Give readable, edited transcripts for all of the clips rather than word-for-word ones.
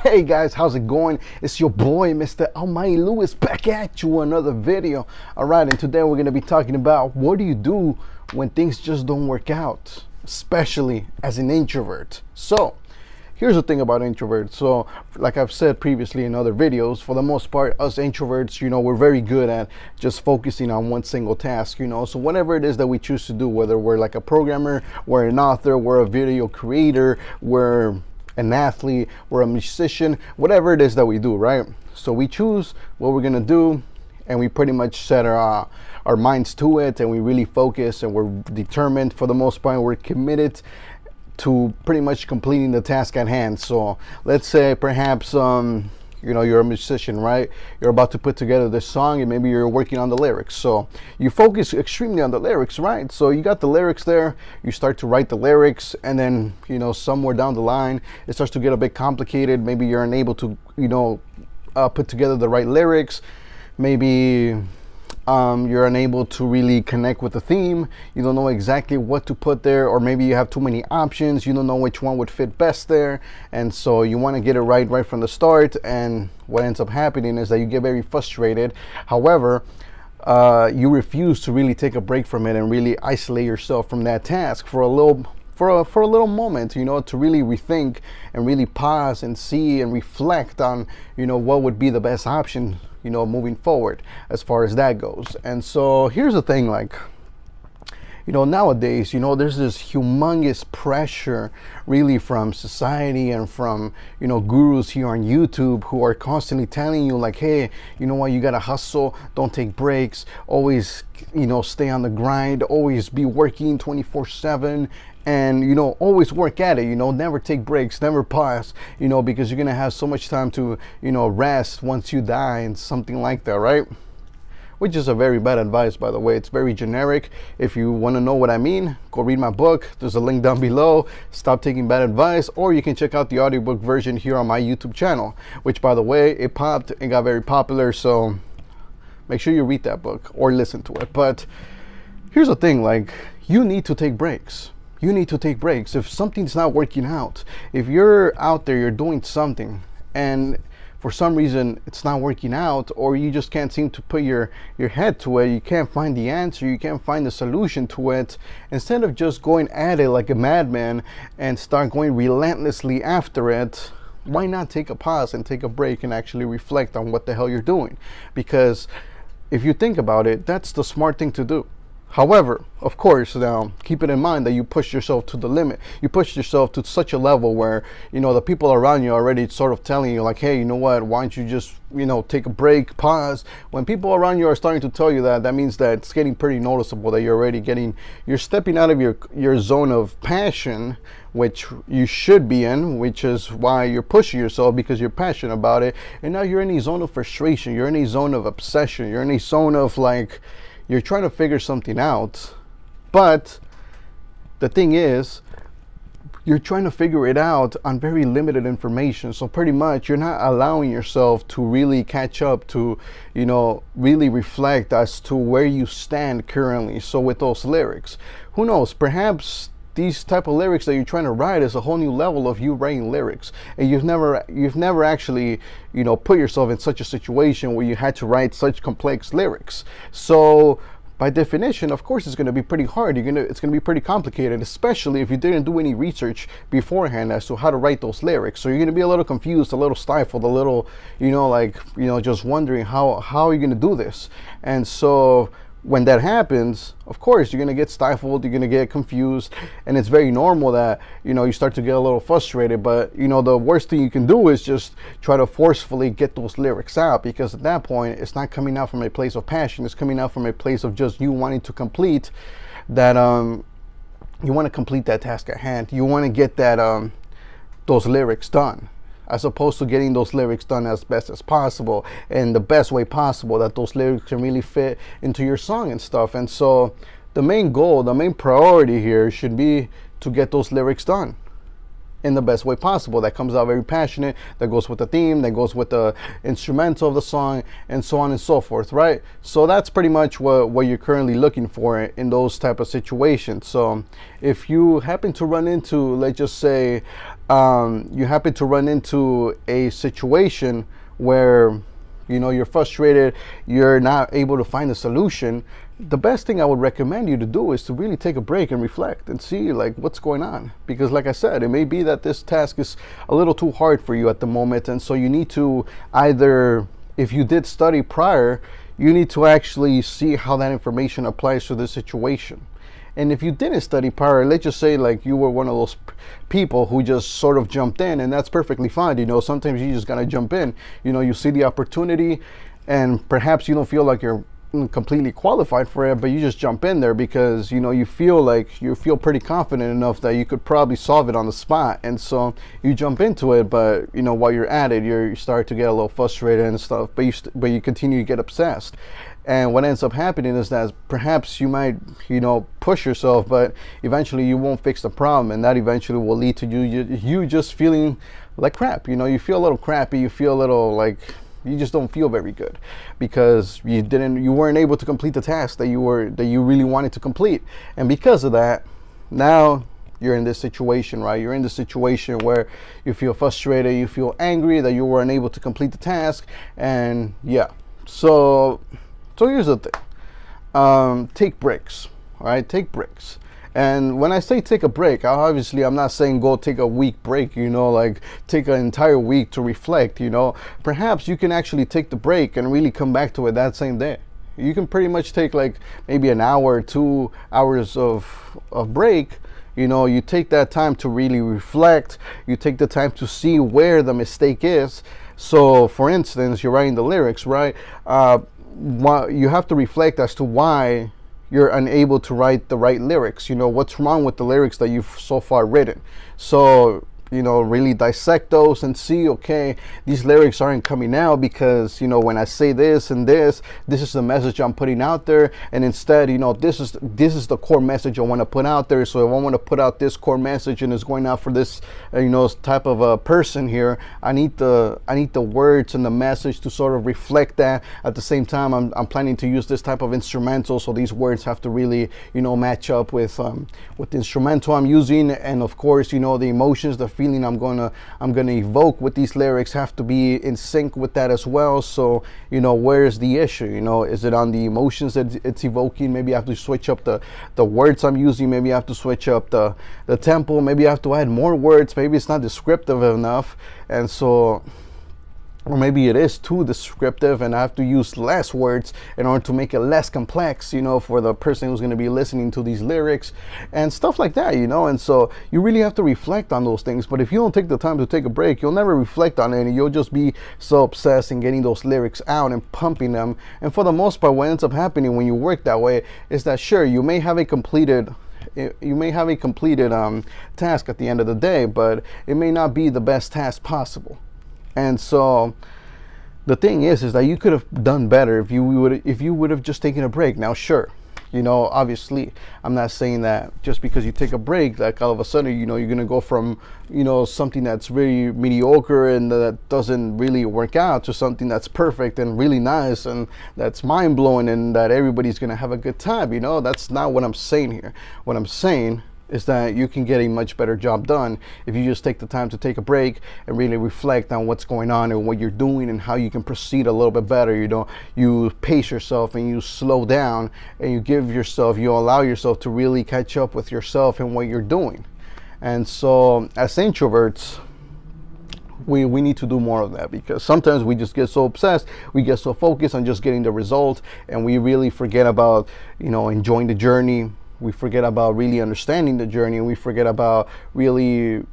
Hey guys, how's it going? It's your boy, Mr. Almighty Lewis, back at you with another video. Alright, and today we're going to be talking about what do you do when things just don't work out, especially as an introvert. So, here's the thing about introverts. So, like I've said previously in other videos, for the most part, us introverts, we're very good at just focusing on one single task, So whatever it is that we choose to do, whether we're like a programmer, we're an author, we're a video creator, we're an athlete, we're a musician, whatever it is that we do, right? So we choose what we're gonna do, and we pretty much set our minds to it, and we really focus, and we're determined. For the most part, we're committed to pretty much completing the task at hand. So let's say perhaps you're a musician, right? You're about to put together this song, and maybe you're working on the lyrics. So you focus extremely on the lyrics, right? So you got the lyrics there, you start to write the lyrics, and then somewhere down the line it starts to get a bit complicated. Maybe you're unable to put together the right lyrics. Maybe you're unable to really connect with the theme. You don't know exactly what to put there, or maybe you have too many options. You don't know which one would fit best there, and so you want to get it right from the start. And what ends up happening is that you get very frustrated. However, you refuse to really take a break from it and really isolate yourself from that task for a little moment, to really rethink and really pause and see and reflect on, what would be the best option, moving forward as far as that goes. And so here's the thing, nowadays, there's this humongous pressure really from society and from, gurus here on YouTube who are constantly telling you like, hey, you know what, you gotta hustle, don't take breaks, always, stay on the grind, always be working 24/7, and always work at it, never take breaks, never pause, because you're gonna have so much time to rest once you die, and something like that, right? Which is a very bad advice, by the way. It's very generic. If you want to know what I mean, go read my book. There's a link down below. Stop taking bad advice. Or you can check out the audiobook version here on my YouTube channel, which, by the way, it popped and got very popular. So make sure you read that book or listen to it. But here's the thing, you need to take breaks. You need to take breaks. If something's not working out, if you're out there, you're doing something, and for some reason it's not working out, or you just can't seem to put your head to it, you can't find the answer, you can't find the solution to it, instead of just going at it like a madman and start going relentlessly after it, why not take a pause and take a break and actually reflect on what the hell you're doing? Because if you think about it, that's the smart thing to do. However, of course, now keep it in mind that you push yourself to the limit. You push yourself to such a level where, the people around you are already sort of telling you like, hey, you know what, why don't you just, take a break, pause. When people around you are starting to tell you that, that means that it's getting pretty noticeable that you're stepping out of your zone of passion, which you should be in, which is why you're pushing yourself, because you're passionate about it. And now you're in a zone of frustration. You're in a zone of obsession. You're in a zone of you're trying to figure something out, but the thing is, you're trying to figure it out on very limited information. So pretty much you're not allowing yourself to really catch up, to, really reflect as to where you stand currently. So with those lyrics, who knows, perhaps these type of lyrics that you're trying to write is a whole new level of you writing lyrics, and you've never actually put yourself in such a situation where you had to write such complex lyrics. So by definition, of course, it's going to be pretty hard. It's going to be pretty complicated, especially if you didn't do any research beforehand as to how to write those lyrics. So you're going to be a little confused, a little stifled, a little just wondering how are you going to do this. And so when that happens, of course, you're going to get stifled, you're going to get confused, and it's very normal that, you start to get a little frustrated. But, the worst thing you can do is just try to forcefully get those lyrics out, because at that point, it's not coming out from a place of passion. It's coming out from a place of just you wanting to complete that, you want to complete that task at hand. You want to get that, those lyrics done, as opposed to getting those lyrics done as best as possible and the best way possible that those lyrics can really fit into your song and stuff. And so the main goal, the main priority here should be to get those lyrics done in the best way possible, that comes out very passionate, that goes with the theme, that goes with the instrumental of the song, and so on and so forth, right? So that's pretty much what you're currently looking for in those type of situations. So if you happen to run into, let's just say, you happen to run into a situation where you're frustrated, you're not able to find a solution, the best thing I would recommend you to do is to really take a break and reflect and see like what's going on. Because like I said, it may be that this task is a little too hard for you at the moment, and so you need to either, if you did study prior, you need to actually see how that information applies to this situation. And if you didn't study prior, let's just say like you were one of those people who just sort of jumped in, and that's perfectly fine. Sometimes you just gotta jump in. You see the opportunity, and perhaps you don't feel like you're completely qualified for it, but you just jump in there because you feel pretty confident enough that you could probably solve it on the spot, and so you jump into it. But while you're at it, you start to get a little frustrated and stuff, but you continue to get obsessed. And what ends up happening is that perhaps you might push yourself, but eventually you won't fix the problem, and that eventually will lead to you just feeling like crap. You feel a little crappy, you feel a little like you just don't feel very good because you weren't able to complete the task that you really wanted to complete. And because of that, now you're in this situation, right? You're in this situation where you feel frustrated, you feel angry that you were unable to complete the task. And yeah, so here's the thing. Take breaks. All right, take breaks. And when I say take a break, obviously I'm not saying go take a week break, like take an entire week to reflect. Perhaps you can actually take the break and really come back to it that same day. You can pretty much take like maybe an hour or 2 hours of break. You take that time to really reflect. You take the time to see where the mistake is. So for instance, you're writing the lyrics, right? You have to reflect as to why you're unable to write the right lyrics. What's wrong with the lyrics that you've so far written. So really dissect those and see, okay, these lyrics aren't coming out because when I say this and this is the message I'm putting out there, and instead this is the core message I want to put out there. So if I want to put out this core message and it's going out for this type of a person here, I need the words and the message to sort of reflect that. At the same time, I'm planning to use this type of instrumental, so these words have to really match up with the instrumental I'm using, and of course the emotions, the feeling I'm gonna evoke with these lyrics have to be in sync with that as well. So where's the issue? Is it on the emotions that it's evoking? Maybe I have to switch up the words I'm using. Maybe I have to switch up the tempo. Maybe I have to add more words. Maybe it's not descriptive enough, and so, or maybe it is too descriptive and I have to use less words in order to make it less complex, for the person who's going to be listening to these lyrics and stuff like that, and so you really have to reflect on those things. But if you don't take the time to take a break, you'll never reflect on it, and you'll just be so obsessed in getting those lyrics out and pumping them. And for the most part, what ends up happening when you work that way is that, sure, you may have a completed task at the end of the day, but it may not be the best task possible. And so the thing is that you could have done better if you would have just taken a break. Now, sure, obviously I'm not saying that just because you take a break, like all of a sudden, you're going to go from, something that's very mediocre and that doesn't really work out to something that's perfect and really nice and that's mind blowing and that everybody's going to have a good time. That's not what I'm saying here. What I'm saying is that you can get a much better job done if you just take the time to take a break and really reflect on what's going on and what you're doing and how you can proceed a little bit better. You pace yourself and you slow down and you allow yourself to really catch up with yourself and what you're doing. And so as introverts, we need to do more of that, because sometimes we just get so obsessed, we get so focused on just getting the result, and we really forget about enjoying the journey. We forget about really understanding the journey, and we forget about really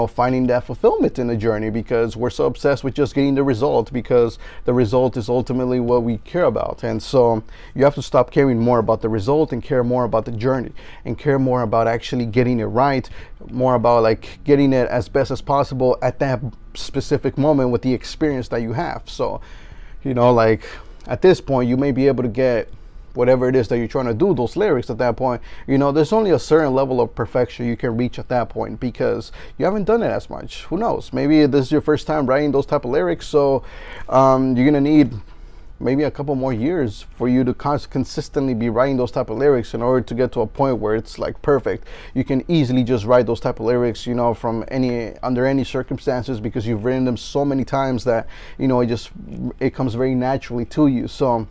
finding that fulfillment in the journey, because we're so obsessed with just getting the result, because the result is ultimately what we care about. And so you have to stop caring more about the result and care more about the journey, and care more about actually getting it right, more about like getting it as best as possible at that specific moment with the experience that you have. So like at this point you may be able to get whatever it is that you're trying to do, those lyrics at that point, there's only a certain level of perfection you can reach at that point, because you haven't done it as much. Who knows? Maybe this is your first time writing those type of lyrics, so you're gonna need maybe a couple more years for you to consistently be writing those type of lyrics in order to get to a point where it's like perfect. You can easily just write those type of lyrics, you know, from under any circumstances, because you've written them so many times that, you know, it comes very naturally to you. So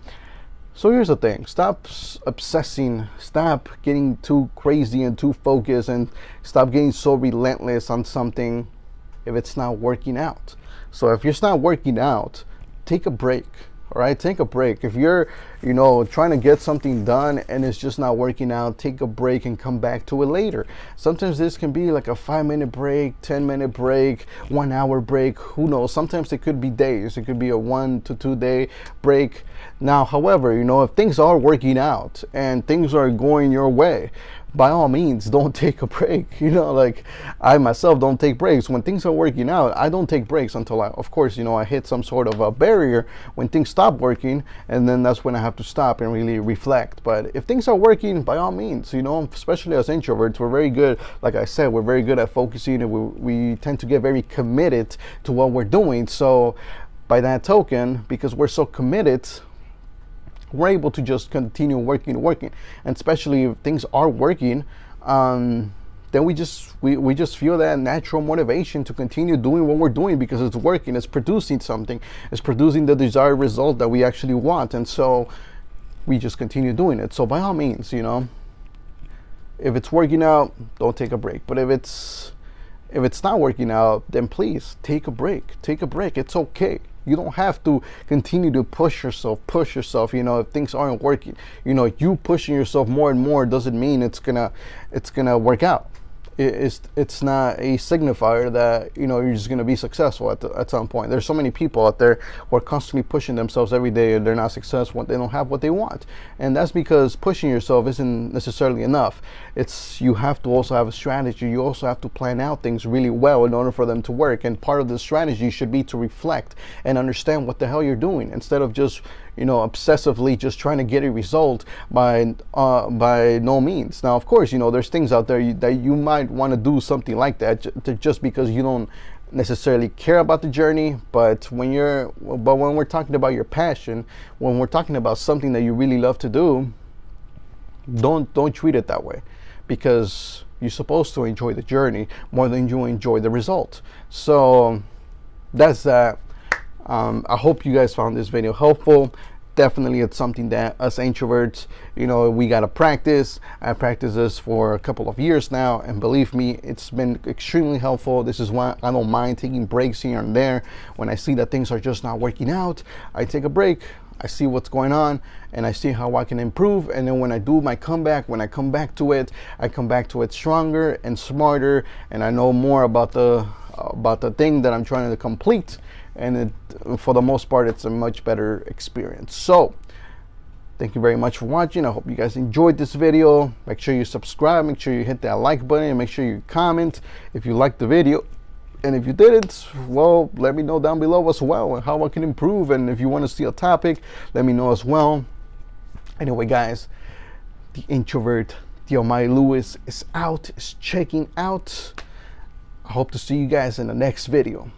here's the thing: stop obsessing, stop getting too crazy and too focused, and stop getting so relentless on something if it's not working out. So if it's not working out, take a break. All right, take a break. If you're, you know, trying to get something done and it's just not working out, take a break and come back to it later. Sometimes this can be like a 5-minute break, 10-minute break, 1 hour break. Who knows? Sometimes it could be days. It could be a 1 to 2 day break. Now, however, you know, if things are working out and things are going your way, by all means, don't take a break. You know, like I myself don't take breaks. When things are working out, I don't take breaks until of course, you know, I hit some sort of a barrier when things stop working, and then that's when I have to stop and really reflect. But if things are working, by all means, you know, especially as introverts, we're very good, like I said, we're very good at focusing, and we tend to get very committed to what we're doing. So by that token, because we're so committed, we're able to just continue working, and especially if things are working, then we just feel that natural motivation to continue doing what we're doing, because it's working, it's producing something, it's producing the desired result that we actually want, and so we just continue doing it. So by all means, you know, if it's working out, don't take a break. But if it's not working out, then please take a break. It's okay. You don't have to continue to push yourself, you know, if things aren't working. You know, you pushing yourself more and more doesn't mean it's gonna work out. It's not a signifier that, you know, you're just gonna be successful at some point. There's so many people out there who are constantly pushing themselves every day, and they're not successful. They don't have what they want, and that's because pushing yourself isn't necessarily enough. You have to also have a strategy. You also have to plan out things really well in order for them to work. And part of the strategy should be to reflect and understand what the hell you're doing, instead of just, you know, obsessively just trying to get a result by no means. Now, of course, you know, there's things out there that you might want to do something like that just because you don't necessarily care about the journey. But when we're talking about your passion, when we're talking about something that you really love to do, don't treat it that way, because you're supposed to enjoy the journey more than you enjoy the result. So that's that. I hope you guys found this video helpful. Definitely, it's something that us introverts, you know, we gotta practice. I practiced this for a couple of years now, and believe me, it's been extremely helpful. This is why I don't mind taking breaks here and there. When I see that things are just not working out, I take a break. I see what's going on, and I see how I can improve. And then when I do my comeback, when I come back to it, I come back to it stronger and smarter, and I know more about the thing that I'm trying to complete. And for the most part, it's a much better experience. So thank you very much for watching. I hope you guys enjoyed this video. Make sure you subscribe, make sure you hit that like button, and make sure you comment if you liked the video. And if you didn't, well, let me know down below as well, and how I can improve. And if you want to see a topic, let me know as well. Anyway, guys, the introvert, Theomai Lewis, is checking out. I hope to see you guys in the next video.